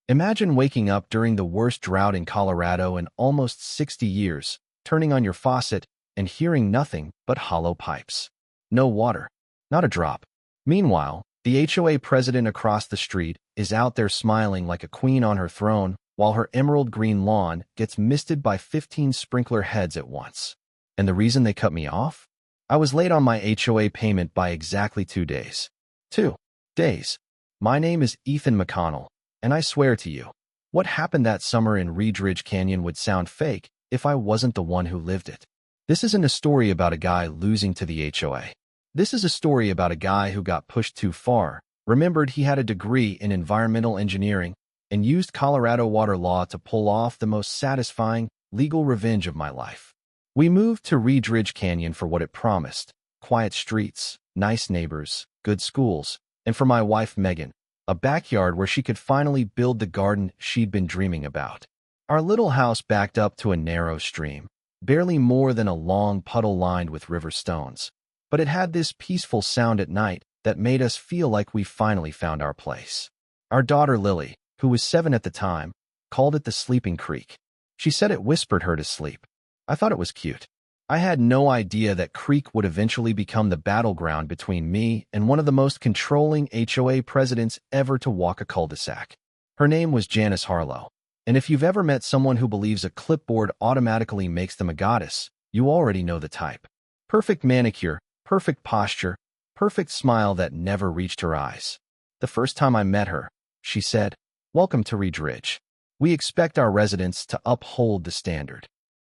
Imagine waking up during the worst drought in Colorado in almost 60 years, turning on your faucet and hearing nothing but hollow pipes. No water. Not a drop. Meanwhile, the HOA president across the street is out there smiling like a queen on her throne while her emerald green lawn gets misted by 15 sprinkler heads at once. And the reason they cut me off? I was late on my HOA payment by exactly 2 days. 2 days. My name is Ethan McConnell, and I swear to you, what happened that summer in Ridge Canyon would sound fake if I wasn't the one who lived it. This isn't a story about a guy losing to the HOA. This is a story about a guy who got pushed too far, remembered he had a degree in environmental engineering, and used Colorado water law to pull off the most satisfying legal revenge of my life. We moved to Ridge Canyon for what it promised: quiet streets, nice neighbors, good schools, and for my wife Megan, a backyard where she could finally build the garden she'd been dreaming about. Our little house backed up to a narrow stream, barely more than a long puddle lined with river stones, but it had this peaceful sound at night that made us feel like we finally found our place. Our daughter Lily, who was 7 at the time, called it the Sleeping Creek. She said it whispered her to sleep. I thought it was cute. I had no idea that creek would eventually become the battleground between me and one of the most controlling HOA presidents ever to walk a cul-de-sac. Her name was Janice Harlow, and if you've ever met someone who believes a clipboard automatically makes them a goddess, you already know the type. Perfect manicure, perfect posture, perfect smile that never reached her eyes. The first time I met her, she said, "Welcome to Ridge. We expect our residents to uphold the standard."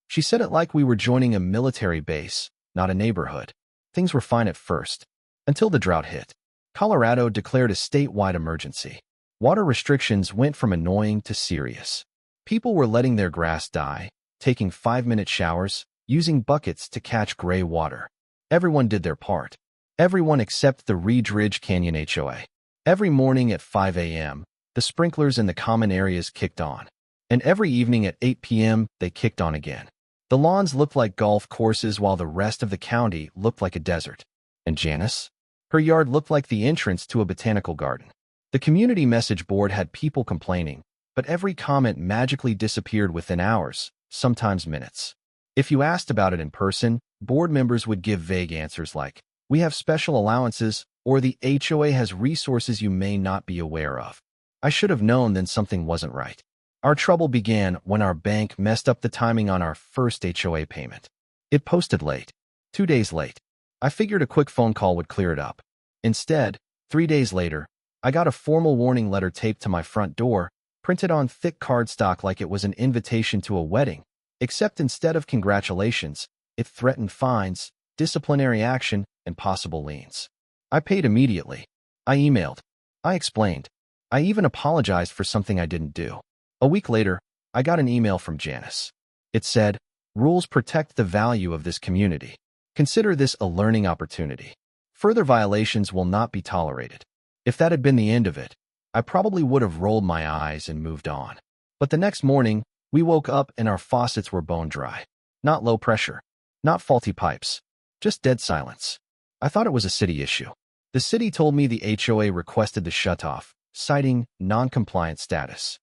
She said it like we were joining a military base, not a neighborhood. Things were fine at first, until the drought hit. Colorado declared a statewide emergency. Water restrictions went from annoying to serious. People were letting their grass die, taking 5-minute showers, using buckets to catch gray water. Everyone did their part. Everyone except the Ridge Canyon HOA. Every morning at 5 a.m., the sprinklers in the common areas kicked on. And every evening at 8 p.m., they kicked on again. The lawns looked like golf courses while the rest of the county looked like a desert. And Janice? Her yard looked like the entrance to a botanical garden. The community message board had people complaining, but every comment magically disappeared within hours, sometimes minutes. If you asked about it in person, board members would give vague answers like, "We have special allowances," or "The HOA has resources you may not be aware of." I should have known then something wasn't right. Our trouble began when our bank messed up the timing on our first HOA payment. It posted late. 2 days late. I figured a quick phone call would clear it up. Instead, 3 days later, I got a formal warning letter taped to my front door, printed on thick cardstock like it was an invitation to a wedding, except instead of congratulations, it threatened fines, disciplinary action, and possible liens. I paid immediately. I emailed. I explained. I even apologized for something I didn't do. A week later, I got an email from Janice. It said, "Rules protect the value of this community. Consider this a learning opportunity. Further violations will not be tolerated." If that had been the end of it, I probably would have rolled my eyes and moved on. But the next morning, we woke up and our faucets were bone dry. Not low pressure. Not faulty pipes. Just dead silence. I thought it was a city issue. The city told me the HOA requested the shutoff, citing non-compliant status.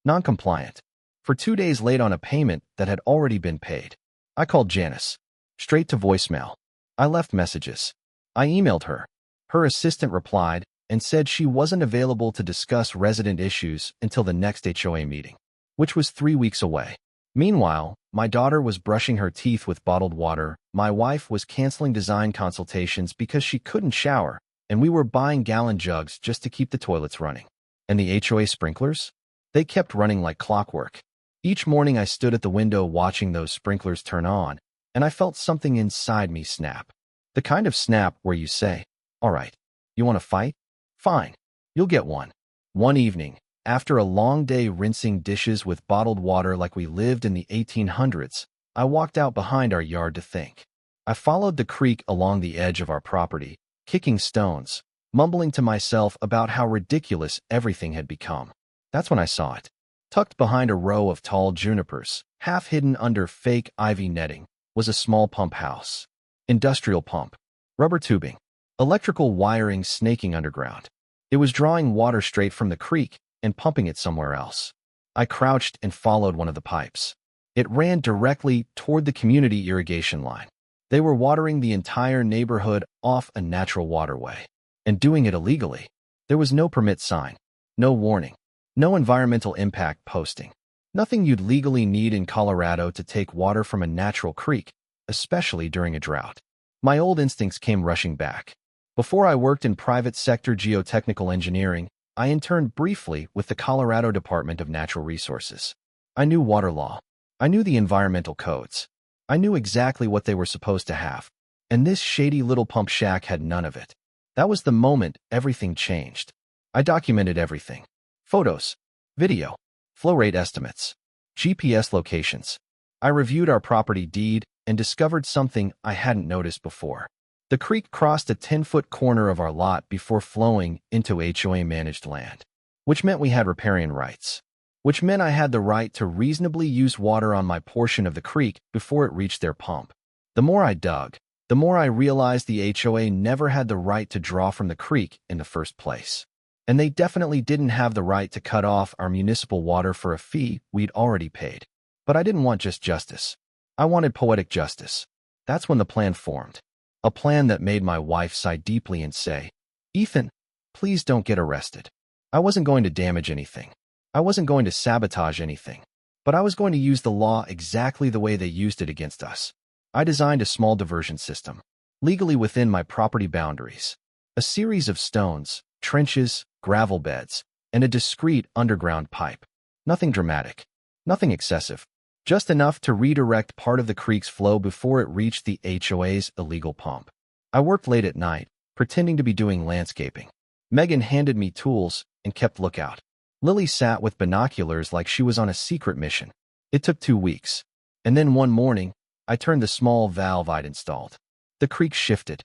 Non-compliant. For 2 days late on a payment that had already been paid. I called Janice. Straight to voicemail. I left messages. I emailed her. Her assistant replied and said she wasn't available to discuss resident issues until the next HOA meeting, which was 3 weeks away. Meanwhile, my daughter was brushing her teeth with bottled water, my wife was canceling design consultations because she couldn't shower, and we were buying gallon jugs just to keep the toilets running. And the HOA sprinklers? They kept running like clockwork. Each morning I stood at the window watching those sprinklers turn on, and I felt something inside me snap. The kind of snap where you say, "All right, you want to fight? Fine, you'll get one." One evening, after a long day rinsing dishes with bottled water like we lived in the 1800s, I walked out behind our yard to think. I followed the creek along the edge of our property, kicking stones, mumbling to myself about how ridiculous everything had become. That's when I saw it. Tucked behind a row of tall junipers, half hidden under fake ivy netting, was a small pump house. Industrial pump. Rubber tubing. Electrical wiring snaking underground. It was drawing water straight from the creek, and pumping it somewhere else. I crouched and followed one of the pipes. It ran directly toward the community irrigation line. They were watering the entire neighborhood off a natural waterway, and doing it illegally. There was no permit sign, no warning, no environmental impact posting. Nothing you'd legally need in Colorado to take water from a natural creek, especially during a drought. My old instincts came rushing back. Before I worked in private sector geotechnical engineering, I interned briefly with the Colorado Department of Natural Resources. I knew water law. I knew the environmental codes. I knew exactly what they were supposed to have. And this shady little pump shack had none of it. That was the moment everything changed. I documented everything. Photos, video, flow rate estimates, GPS locations. I reviewed our property deed and discovered something I hadn't noticed before. The creek crossed a 10-foot corner of our lot before flowing into HOA-managed land, which meant we had riparian rights, which meant I had the right to reasonably use water on my portion of the creek before it reached their pump. The more I dug, the more I realized the HOA never had the right to draw from the creek in the first place. And they definitely didn't have the right to cut off our municipal water for a fee we'd already paid. But I didn't want just justice. I wanted poetic justice. That's when the plan formed. A plan that made my wife sigh deeply and say, "Ethan, please don't get arrested." I wasn't going to damage anything. I wasn't going to sabotage anything. But I was going to use the law exactly the way they used it against us. I designed a small diversion system, legally within my property boundaries. A series of stones, trenches, gravel beds, and a discreet underground pipe. Nothing dramatic. Nothing excessive. Just enough to redirect part of the creek's flow before it reached the HOA's illegal pump. I worked late at night, pretending to be doing landscaping. Megan handed me tools and kept lookout. Lily sat with binoculars like she was on a secret mission. It took 2 weeks. And then one morning, I turned the small valve I'd installed. The creek shifted.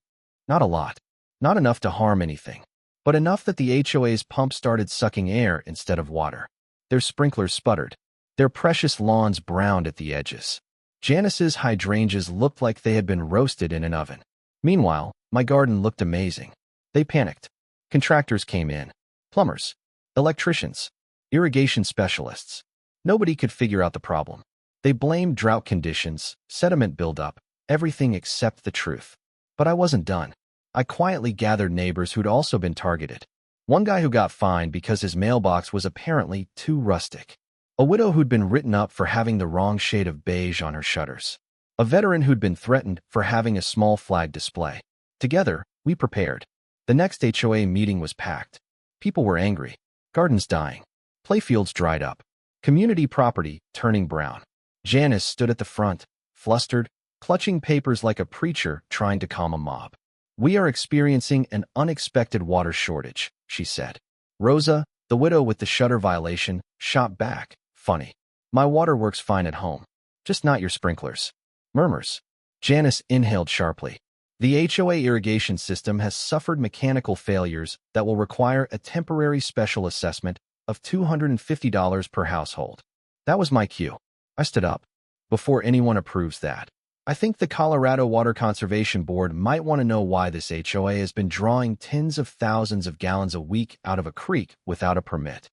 Not a lot. Not enough to harm anything. But enough that the HOA's pump started sucking air instead of water. Their sprinklers sputtered. Their precious lawns browned at the edges. Janice's hydrangeas looked like they had been roasted in an oven. Meanwhile, my garden looked amazing. They panicked. Contractors came in. Plumbers. Electricians. Irrigation specialists. Nobody could figure out the problem. They blamed drought conditions, sediment buildup, everything except the truth. But I wasn't done. I quietly gathered neighbors who'd also been targeted. One guy who got fined because his mailbox was apparently too rustic. A widow who'd been written up for having the wrong shade of beige on her shutters. A veteran who'd been threatened for having a small flag display. Together, we prepared. The next HOA meeting was packed. People were angry. Gardens dying. Playfields dried up. Community property turning brown. Janice stood at the front, flustered, clutching papers like a preacher trying to calm a mob. "We are experiencing an unexpected water shortage," she said. Rosa, the widow with the shutter violation, shot back. "Funny. My water works fine at home. Just not your sprinklers." Murmurs. Janice inhaled sharply. "The HOA irrigation system has suffered mechanical failures that will require a temporary special assessment of $250 per household." That was my cue. I stood up. "Before anyone approves that, I think the Colorado Water Conservation Board might want to know why this HOA has been drawing tens of thousands of gallons a week out of a creek without a permit."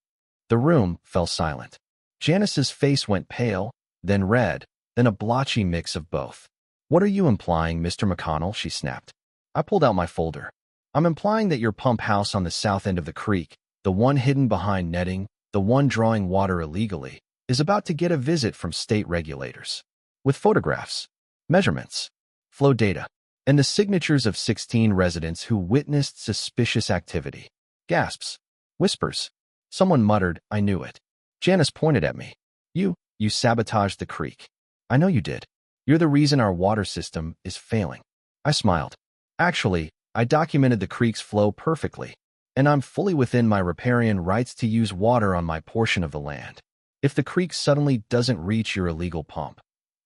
The room fell silent. Janice's face went pale, then red, then a blotchy mix of both. "What are you implying, Mr. McConnell?" she snapped. I pulled out my folder. "I'm implying that your pump house on the south end of the creek, the one hidden behind netting, the one drawing water illegally, is about to get a visit from state regulators. With photographs, measurements, flow data, and the signatures of 16 residents who witnessed suspicious activity." Gasps. Whispers. Someone muttered, "I knew it." Janice pointed at me. You sabotaged the creek." "I know you did. You're the reason our water system is failing." I smiled. "Actually, I documented the creek's flow perfectly, and I'm fully within my riparian rights to use water on my portion of the land. If the creek suddenly doesn't reach your illegal pump,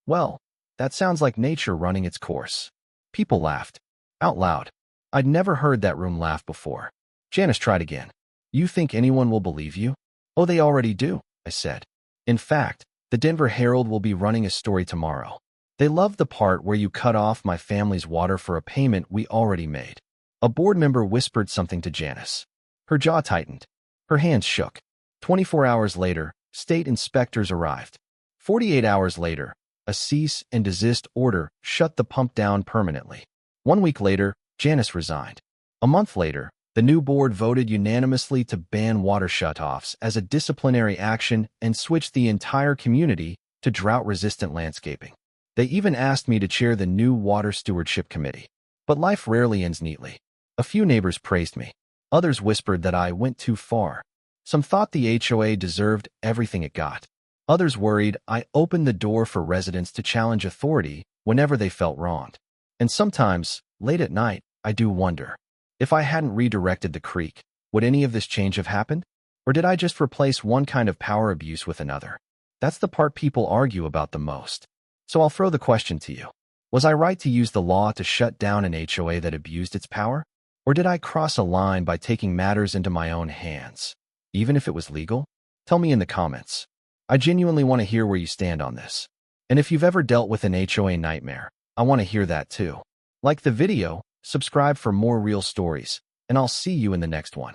well, that sounds like nature running its course." People laughed. Out loud. I'd never heard that room laugh before. Janice tried again. "You think anyone will believe you?" "Oh, they already do," I said. "In fact, the Denver Herald will be running a story tomorrow. They love the part where you cut off my family's water for a payment we already made." A board member whispered something to Janice. Her jaw tightened. Her hands shook. 24 hours later, state inspectors arrived. 48 hours later, a cease and desist order shut the pump down permanently. 1 week later, Janice resigned. A month later, the new board voted unanimously to ban water shutoffs as a disciplinary action and switch the entire community to drought-resistant landscaping. They even asked me to chair the new Water Stewardship Committee. But life rarely ends neatly. A few neighbors praised me. Others whispered that I went too far. Some thought the HOA deserved everything it got. Others worried I opened the door for residents to challenge authority whenever they felt wronged. And sometimes, late at night, I do wonder, if I hadn't redirected the creek, would any of this change have happened? Or did I just replace one kind of power abuse with another? That's the part people argue about the most. So I'll throw the question to you. Was I right to use the law to shut down an HOA that abused its power? Or did I cross a line by taking matters into my own hands, even if it was legal? Tell me in the comments. I genuinely want to hear where you stand on this. And if you've ever dealt with an HOA nightmare, I want to hear that too. Like the video, subscribe for more real stories, and I'll see you in the next one.